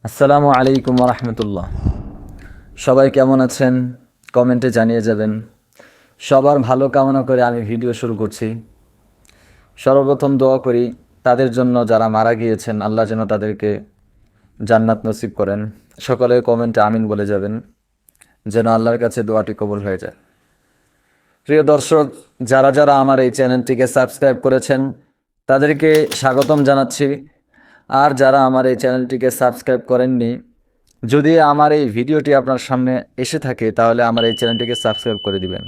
আসসালামু আলাইকুম রহমতুল্লাহ। সবাই কেমন আছেন কমেন্টে জানিয়ে যাবেন। সবার ভালো কামনা করে আমি ভিডিও শুরু করছি। সর্বপ্রথম দোয়া করি তাদের জন্য যারা মারা গিয়েছেন, আল্লাহ যেন তাদেরকে জান্নাত নসিব করেন। সকলে কমেন্টে আমিন বলে যাবেন, যেন আল্লাহর কাছে দোয়াটি কবুল হয়ে যায়। প্রিয় দর্শক, যারা যারা আমার এই চ্যানেলটিকে সাবস্ক্রাইব করেছেন তাদেরকে স্বাগতম জানাচ্ছি। আর যারা আমার এই চ্যানেলটিকে সাবস্ক্রাইব করেননি, যদি আমার এই ভিডিওটি আপনার সামনে এসে থাকে তাহলে আমার এই চ্যানেলটিকে সাবস্ক্রাইব করে দিবেন,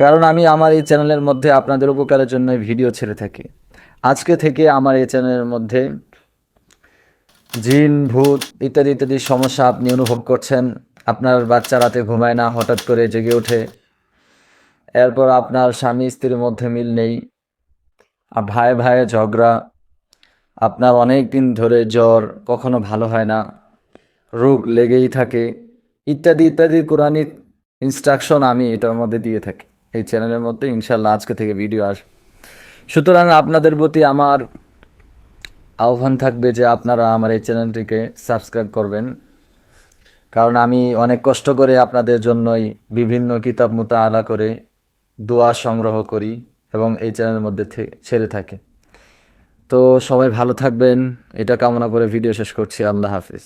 কারণ আমি আমার এই চ্যানেলের মধ্যে আপনাদের উপকারের জন্য ভিডিও ছেড়ে থাকি। আজকে থেকে আমার এই চ্যানেলের মধ্যে জিন, ভূত ইত্যাদি ইত্যাদি সমস্যা আপনি অনুভব করছেন, আপনার বাচ্চা রাতে ঘুমায় না, হঠাৎ করে জেগে ওঠে, এরপর আপনার স্বামী স্ত্রীর মধ্যে মিল নেই, ভাই ভাইয়ে ঝগড়া, আপনার অনেক দিন ধরে জ্বর কখনো ভালো হয় না, রোগ লেগেই থাকে, ইত্যাদি ইত্যাদি কোরআনিক ইনস্ট্রাকশন আমি এটার মধ্যে দিয়ে থাকি এই চ্যানেলের মধ্যে। ইনশাল্লাহ আজকে থেকে ভিডিও আসবে। সুতরাং আপনাদের প্রতি আমার আহ্বান থাকবে যে আপনারা আমার এই চ্যানেলটিকে সাবস্ক্রাইব করবেন, কারণ আমি অনেক কষ্ট করে আপনাদের জন্যই বিভিন্ন কিতাব মুতাআলা করে দোয়া সংগ্রহ করি এবং এই চ্যানেলের মধ্যে ছেড়ে থাকি। তো সবাই ভালো থাকবেন, এটা কামনা করে ভিডিও শেষ করছি। আল্লাহ হাফিজ।